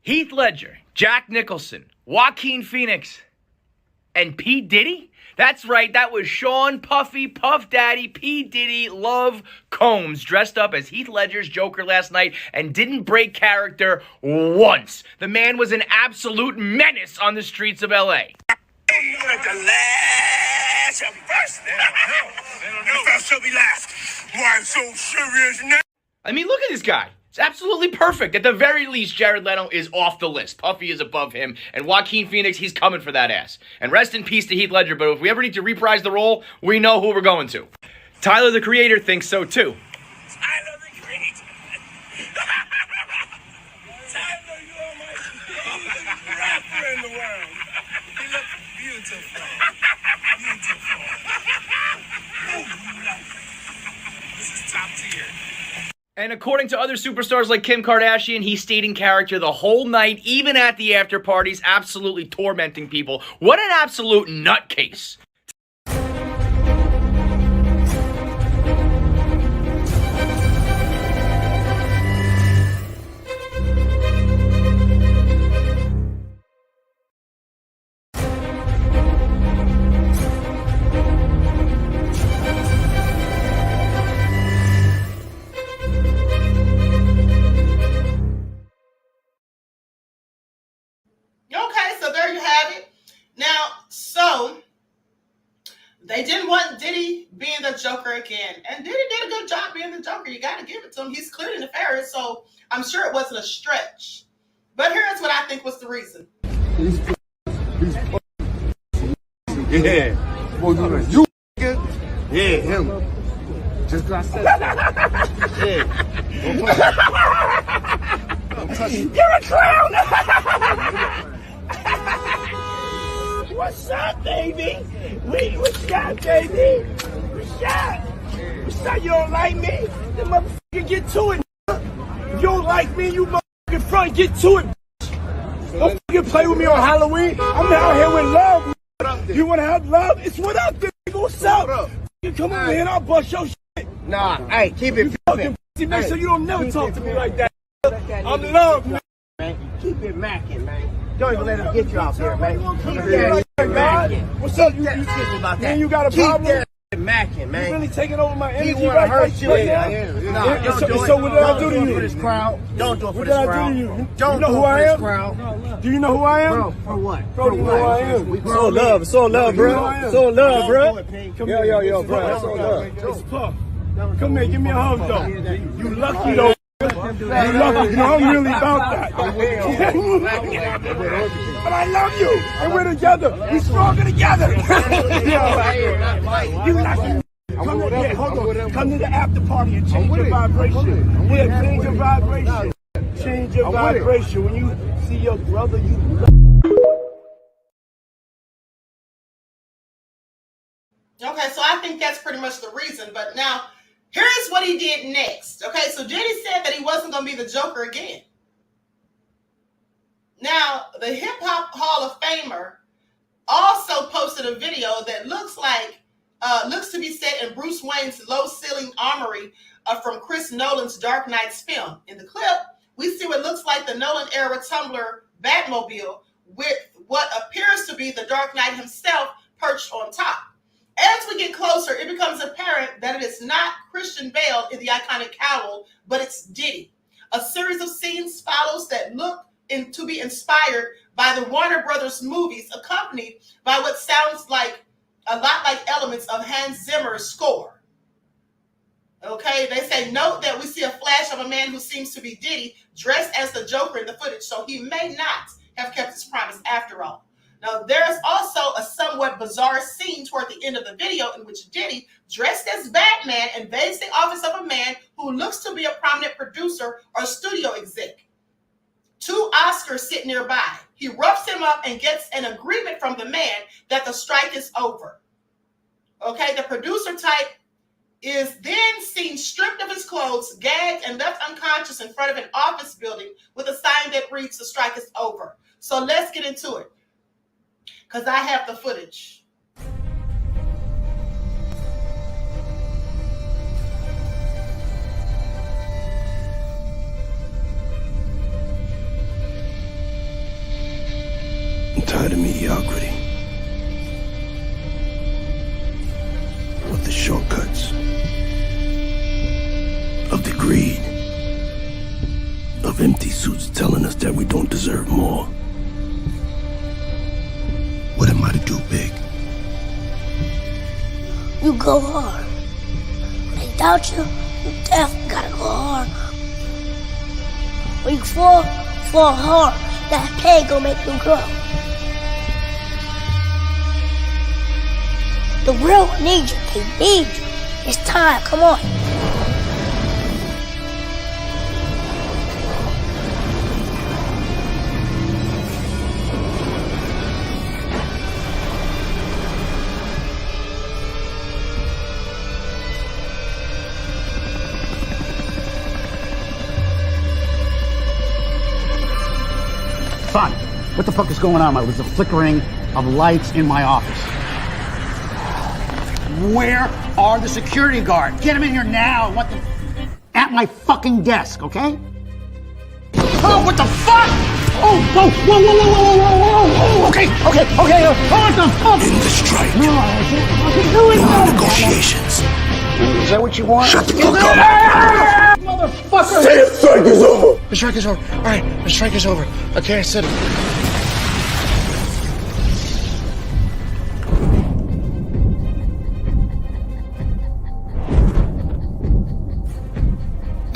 Heath Ledger, Jack Nicholson, Joaquin Phoenix, and P. Diddy? That's right, that was Sean Puffy, Puff Daddy, P. Diddy, Love Combs dressed up as Heath Ledger's Joker last night and didn't break character once. The man was an absolute menace on the streets of L.A. At the last and first. The first shall be last. Why I'm so serious now? I mean, look at this guy. It's absolutely perfect. At the very least, Jared Leto is off the list. Puffy is above him. And Joaquin Phoenix, he's coming for that ass. And rest in peace to Heath Ledger, but if we ever need to reprise the role, we know who we're going to. Tyler, the Creator, thinks so too. Tyler the Creator. Tyler, you are my favorite rapper in the world. You look beautiful. Beautiful. Oh, you love it. This is top tier. And according to other superstars like Kim Kardashian, he stayed in character the whole night, even at the after parties, absolutely tormenting people. What an absolute nutcase. want Diddy being the Joker again. And Diddy did a good job being the Joker. You got to give it to him. He's clearly nefarious, so I'm sure it wasn't a stretch. But here's what I think was the reason. Yeah. You yeah, him. Just because I said that. Yeah. Don't touch me. You're a clown! What's up, baby? What's up, baby? What's up? What's up? You don't like me? Then motherfucker get to it. If you don't like me, you motherfucking front, get to it. Don't fucking play with me on Halloween. I'm out here with love. You want to have love? It's what up, nigga. What's up? You come over here and I'll bust your shit. Nah, hey, keep it fucking make sure you don't never talk to me like that. I'm love, man. Keep it macking, man. Don't even let him get you out there, man. Keep that macking. What's up? You excuse me about that. Man, you got a problem? Keep that macking, man. You really taking over my energy He wanna right hurt you. now? Nah, So what did I do to you? For this crowd. Don't do it for What this did I crowd. do to you? Don't You know do who it for I this am? crowd. Do you know who I am? Bro, for what? Bro, do you know who I am? It's all love. It's all love, bro. It's all love, bro. Come here. Yo, bro. It's all love. It's Puff. Come here, give me a hug, though. You lucky, though. You lucky. No, I'm really about that. But I love you. And we're together. We're stronger together. You lucky. Come to the after party and change your vibration. Yeah, change your vibration. Change your vibration. When you see your brother, you love. Okay, so I think that's pretty much the reason. But now, here's what he did next. Okay, so Diddy said that he wasn't going to be the Joker again. Now, the Hip Hop Hall of Famer also posted a video that looks to be set in Bruce Wayne's low-ceiling armory from Chris Nolan's Dark Knight's film. In the clip, we see what looks like the Nolan-era Tumbler Batmobile with what appears to be the Dark Knight himself perched on top. As we get closer, it becomes apparent that it is not Christian Bale in the iconic cowl, but it's Diddy. A series of scenes follows that look to be inspired by the Warner Brothers movies, accompanied by what sounds like a lot like elements of Hans Zimmer's score. Okay, they say, note that we see a flash of a man who seems to be Diddy dressed as the Joker in the footage, so he may not have kept his promise after all. Now, there is also a somewhat bizarre scene toward the end of the video in which Diddy, dressed as Batman, invades the office of a man who looks to be a prominent producer or studio exec. Two Oscars sit nearby. He roughs him up and gets an agreement from the man that the strike is over. Okay, the producer type is then seen stripped of his clothes, gagged, and left unconscious in front of an office building with a sign that reads, "The strike is over." So let's get into it, because I have the footage. I'm tired of mediocrity. Of the shortcuts. Of the greed. Of empty suits telling us that we don't deserve more. What am I to do, big? You go hard. When they doubt you, you definitely gotta go hard. When you fall hard. That pain gonna make you grow. The real need you. They need you. It's time. Come on. Son, what the fuck is going on? It was the flickering of lights in my office. Where are the security guards? Get them in here now. What the? At my fucking desk, okay? Oh, what the fuck? Oh, whoa, whoa, whoa, whoa, whoa, whoa, whoa, whoa. Okay. In the strike. No, negotiations. Is that what you want? Shut the fuck up. Motherfucker! Say the strike is over. The strike is over. All right, the strike is over. Okay, I said it.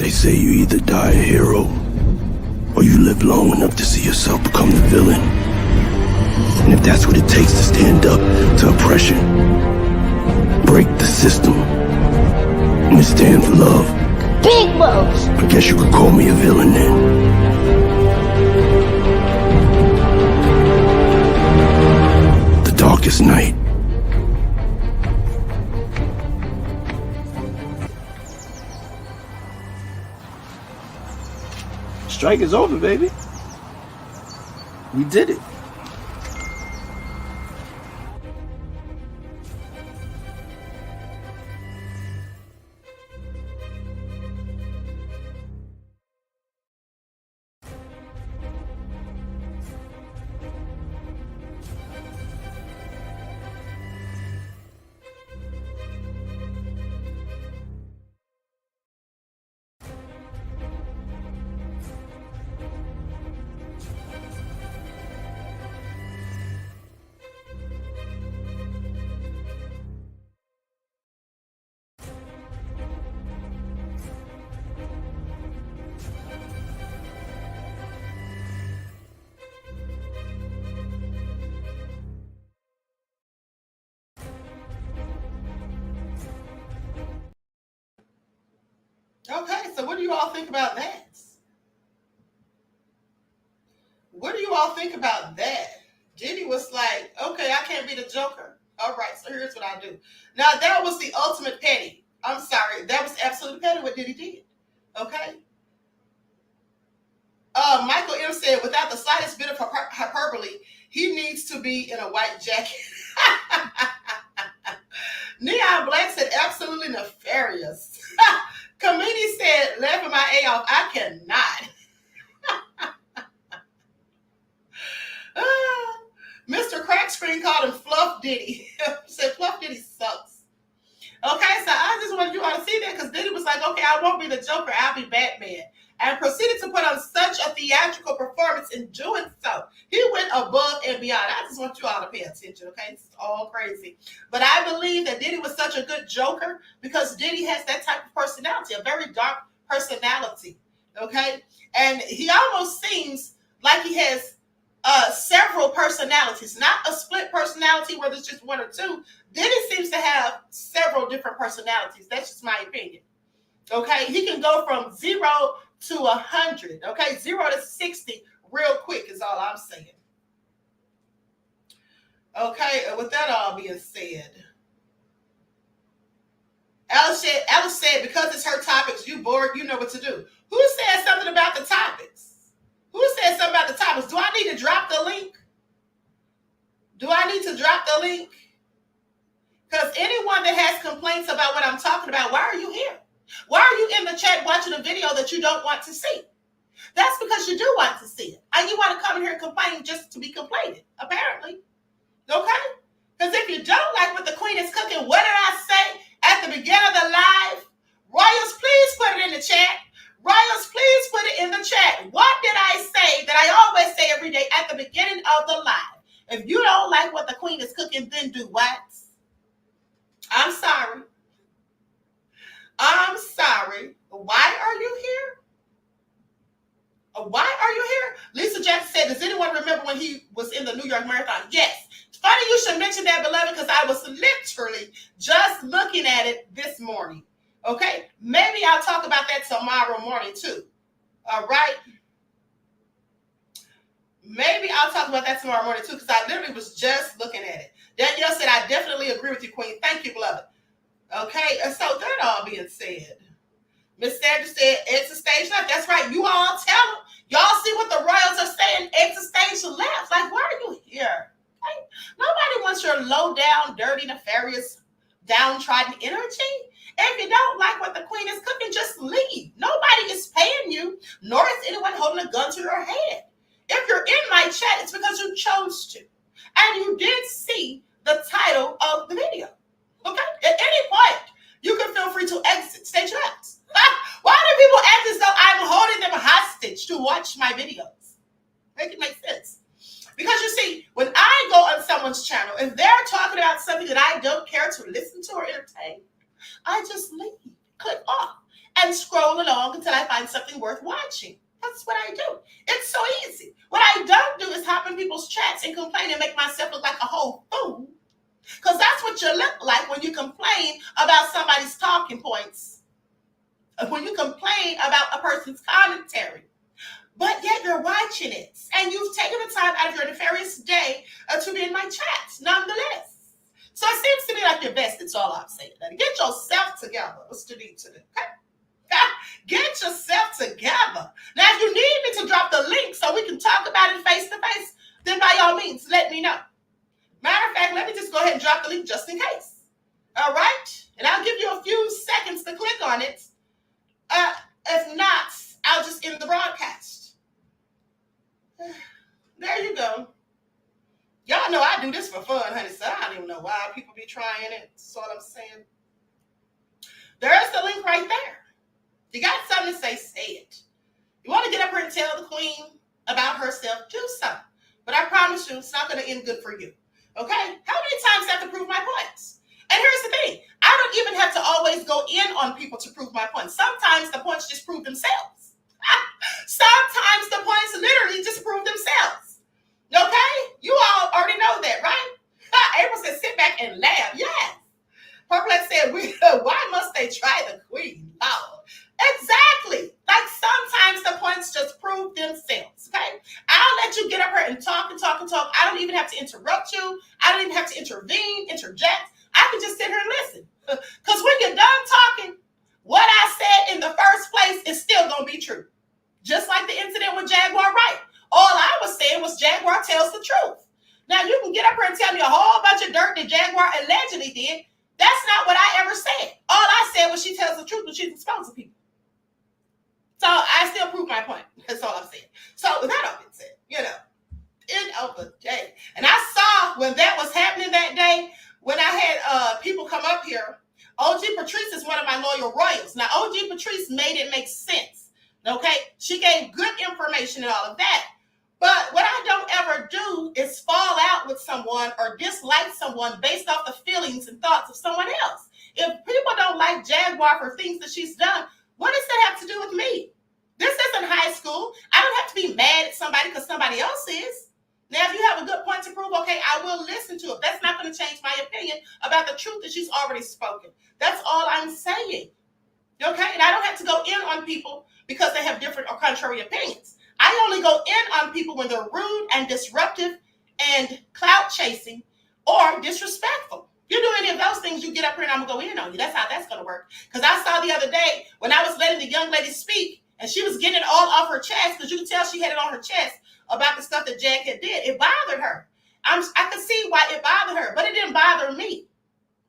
They say you either die a hero, or you live long enough to see yourself become the villain. And if that's what it takes to stand up to oppression, break the system, and stand for love, Big moves. I guess you could call me a villain then. The darkest night. Strike is over, baby. We did it. Okay, so what do you all think about that? What do you all think about that? Diddy was like, okay, I can't be the Joker. All right, so here's what I do. Now, that was the ultimate petty. I'm sorry. That was absolutely petty what Diddy did. Okay? Michael M. said, without the slightest bit of hyperbole, he needs to be in a white jacket. Neon Black said, absolutely nefarious. Kamini said, laughing my A off, I cannot. Mr. Crack Screen called him Fluff Diddy. Said Fluff Diddy sucks. Okay, so I just wanted you all to see that because Diddy was like, okay, I won't be the Joker, I'll be Batman. And proceeded to put on such a theatrical performance in doing so. He went above and beyond. I just want you all to pay attention, okay? It's all crazy. But I believe that Diddy was such a good Joker because Diddy has that type of personality, a very dark personality, okay? And he almost seems like he has several personalities, not a split personality where there's just one or two. Diddy seems to have several different personalities. That's just my opinion. Okay, he can go from 0 to 100. Okay, 0 to 60 real quick is all I'm saying. Okay, with that all being said, Alice said, because it's her topics, you bored, you know what to do. Who said something about the topics? Who said something about the topics? Do I need to drop the link? Do I need to drop the link? Because anyone that has complaints about what I'm talking about, why are you here? Why are you in the chat watching a video that you don't want to see? That's because you do want to see it. And you want to come in here and complain just to be complaining, apparently. Okay? Because if you don't like what the queen is cooking, what did I say at the beginning of the live? Royals, please put it in the chat. Royals, please put it in the chat. What did I say that I always say every day at the beginning of the live? If you don't like what the queen is cooking, then do what? I'm sorry. I'm sorry. Why are you here? Why are you here? Lisa Jackson said, does anyone remember when he was in the New York Marathon? Yes. It's funny you should mention that, beloved, because I was literally just looking at it this morning. Okay? Maybe I'll talk about that tomorrow morning, too. All right? Maybe I'll talk about that tomorrow morning, too, because I literally was just looking at it. Danielle said, I definitely agree with you, Queen. Thank you, beloved. Okay, and so that all being said, Miss Sandra said, exit stage left. That's right. You all tell them. Y'all see what the Royals are saying? Exit stage left. Like, why are you here? Okay? Nobody wants your low down, dirty, nefarious, downtrodden energy. If you don't like what the queen is cooking, just leave. Nobody is paying you, nor is anyone holding a gun to your head. If you're in my chat, it's because you chose to. And you did see the title of the video. Okay? At any point, you can feel free to exit stage left. Why do people act as though I'm holding them hostage to watch my videos? Make it make sense. Because you see, when I go on someone's channel, if they're talking about something that I don't care to listen to or entertain, I just leave, click off. and scroll along until I find something worth watching. That's what I do. It's so easy. What I don't do is hop in people's chats and complain and make myself look like a whole fool. Because that's what you look like when you complain about somebody's talking points. When you complain about a person's commentary. But yet you're watching it. And you've taken the time out of your nefarious day to be in my chats, nonetheless. So it seems to me like you're best. It's all I'm saying. Now, get yourself together. What's the need to do? Okay? Get yourself together. Now, if you need me to drop the link so we can talk about it face to face, then by all means, let me know. Matter of fact, let me just go ahead and drop the link just in case. All right? And I'll give you a few seconds to click on it. If not, I'll just end the broadcast. There you go. Y'all know I do this for fun, honey, so I don't even know why people be trying it. That's all I'm saying. There's the link right there. You got something to say, say it. You want to get up here and tell the queen about herself, do so. But I promise you, it's not going to end good for you. Okay? How many times do I have to prove my points? And here's the thing. I don't even have to always go in on people to prove my points. Sometimes the points just prove themselves. Sometimes the points literally just prove themselves. Okay? You all already know that, right? April said, sit back and laugh. Yes. Purplet said, why must they try the queen? Oh, exactly. Like sometimes the points just prove themselves. Okay? I'll let you get up here and talk and talk and talk. I don't even have to interrupt you. I don't even have to intervene, interject. I can just sit here and listen. Because when you're done talking, what I said in the first place is still going to be true. Just like the incident with Jaguar Wright. All I was saying was Jaguar tells the truth. Now, you can get up here and tell me a whole bunch of dirt that Jaguar allegedly did. That's not what I ever said. All I said was she tells the truth when she's exposed to people. So I still prove my point. That's all I'm saying. So with that all being said, end of the day. And I saw when that was happening that day, when I had people come up here, OG Patrice is one of my loyal royals. Now, OG Patrice made it make sense. Okay? She gave good information and all of that. But what I don't ever do is fall out with someone or dislike someone based off the feelings and thoughts of someone else. If people don't like Jaguar for things that she's done, what does that have to do with me? This isn't high school. I don't have to be mad at somebody because somebody else is. Now, if you have a good point to prove, okay, I will listen to it. That's not going to change my opinion about the truth that she's already spoken. That's all I'm saying. Okay? And I don't have to go in on people because they have different or contrary opinions. I only go in on people when they're rude and disruptive and clout chasing or disrespectful. You do any of those things, you get up here and I'm going to go in on you. That's how that's going to work. Because I saw the other day when I was letting the young lady speak and she was getting it all off her chest because you could tell she had it on her chest about the stuff that Jag had did. It bothered her. I could see why it bothered her, but it didn't bother me.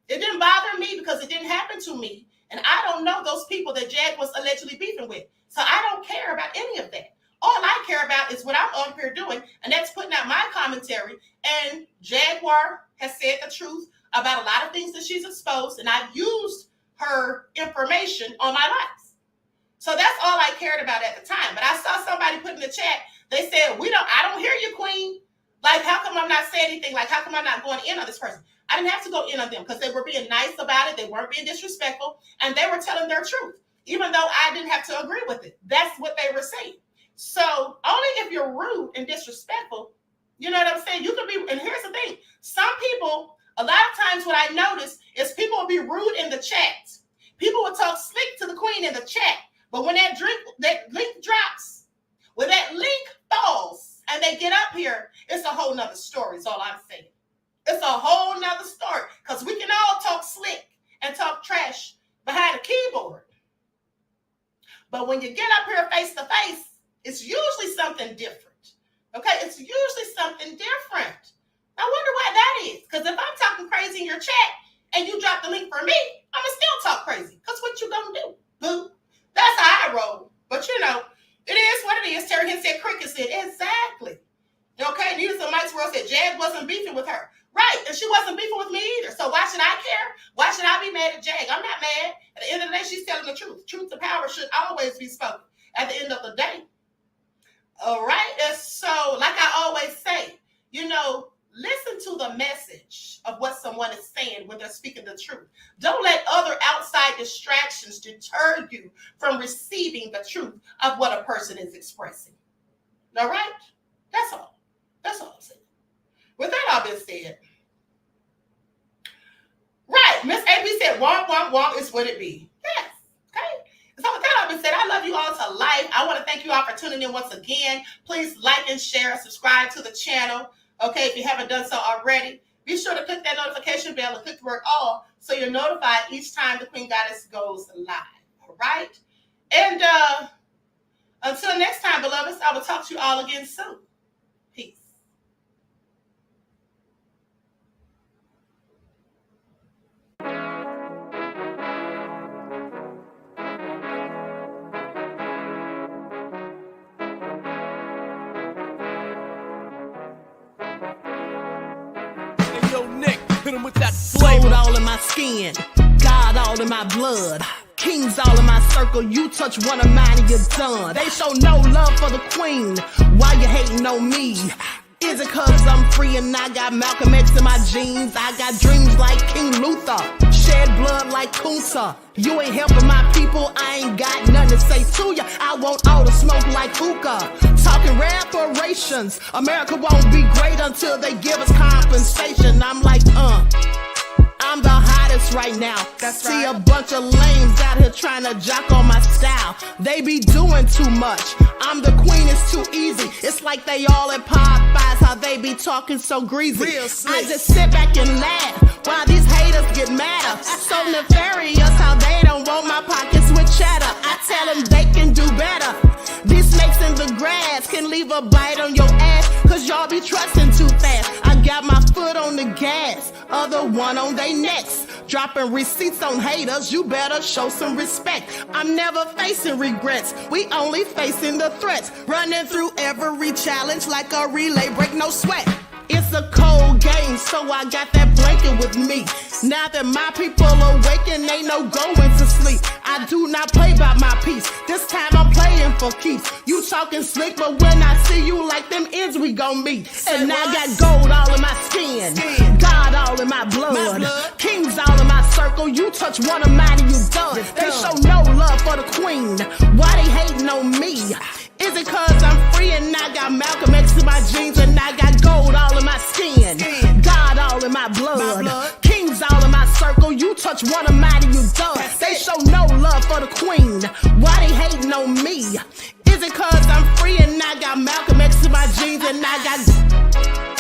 It didn't bother me because it didn't happen to me. And I don't know those people that Jag was allegedly beefing with. So I don't care about any of that. All I care about is what I'm up here doing, and that's putting out my commentary. And Jaguar has said the truth about a lot of things that she's exposed, and I've used her information on my lives. So that's all I cared about at the time. But I saw somebody put in the chat, they said, I don't hear you, queen. Like, how come I'm not saying anything? Like, how come I'm not going in on this person? I didn't have to go in on them because they were being nice about it. They weren't being disrespectful, and they were telling their truth, even though I didn't have to agree with it. That's what they were saying. So only if you're rude and disrespectful, you know what I'm saying? You can be, and here's the thing. Some people, a lot of times what I notice is people will be rude in the chat. People will talk slick to the queen in the chat. But when that link drops, when that link falls and they get up here, it's a whole nother story is all I'm saying. It's a whole nother story because we can all talk slick and talk trash behind a keyboard. But when you get up here face to face, it's usually something different. Okay? It's usually something different. I wonder why that is. Because if I'm talking crazy in your chat and you drop the link for me, I'm going to still talk crazy. Because what you going to do? Boo. That's how I roll. But it is what it is. Terry Hinn said, Cricket said, exactly. Okay? Neither of Mike's World said, Jag wasn't beefing with her. Right. And she wasn't beefing with me either. So why should I care? Why should I be mad at Jag? I'm not mad. At the end of the day, she's telling the truth. Truth to power should always be spoken at the end of the day. All right. And so, like I always say, listen to the message of what someone is saying when they're speaking the truth. Don't let other outside distractions deter you from receiving the truth of what a person is expressing. All right? That's all. That's all I'm saying. With that all being said, right, Miss AP said, womp, womp, womp is what it be. Yes, okay? So with that all being said, I love you all to life. I want to thank you all for tuning in once again. Please like and share and subscribe to the channel, okay, if you haven't done so already. Be sure to click that notification bell and click the word all so you're notified each time the Queen Goddess goes live, all right? And until next time, beloveds, I will talk to you all again soon. Peace. Yo, Nick, hit him with that flavor. Soul all in my skin, God all in my blood. Kings all in my circle, you touch one of mine and you're done. They show no love for the queen, why you hating on me? Is it cause I'm free and I got Malcolm X in my jeans? I got dreams like King Luther, shed blood like Kunta. You ain't helping my people, I ain't got nothing to say to ya. I want all the smoke like hookah. Talking reparations, America won't be great until they give us compensation. I'm like, I'm the hottest right now. See a bunch of lames out here trying to jock on my style. They be doing too much. I'm the queen, it's too easy. It's like they all at Popeyes, how they be talking so greasy. I just sit back and laugh while these haters get madder. So nefarious how they don't want my pockets with cheddar. I tell them they can do better. These snakes in the grass can leave a bite on your ass, cause y'all be trusting too fast. I got my foot on the gas, other one on they necks. Dropping receipts on haters, you better show some respect. I'm never facing regrets, we only facing the threats. Running through every challenge like a relay, break no sweat. It's a cold game, so I got that blanket with me. Now that my people awaken, ain't no going to sleep. I do not play by my piece, this time I'm playing for keeps. You talking slick, but when I see you like them ends, we gon' meet. And I got gold all in my skin, God all in my blood. Kings all in my circle, you touch one of mine and you done. They show no love for the queen, why they hating on me? Is it cause I'm free and I got Malcolm X in my jeans and I got gold all in my skin, God all in my blood. Kings all in my circle, you touch one of mine and you done. They show no love for the queen, why they hating on me? Is it cause I'm free and I got Malcolm X in my jeans and I got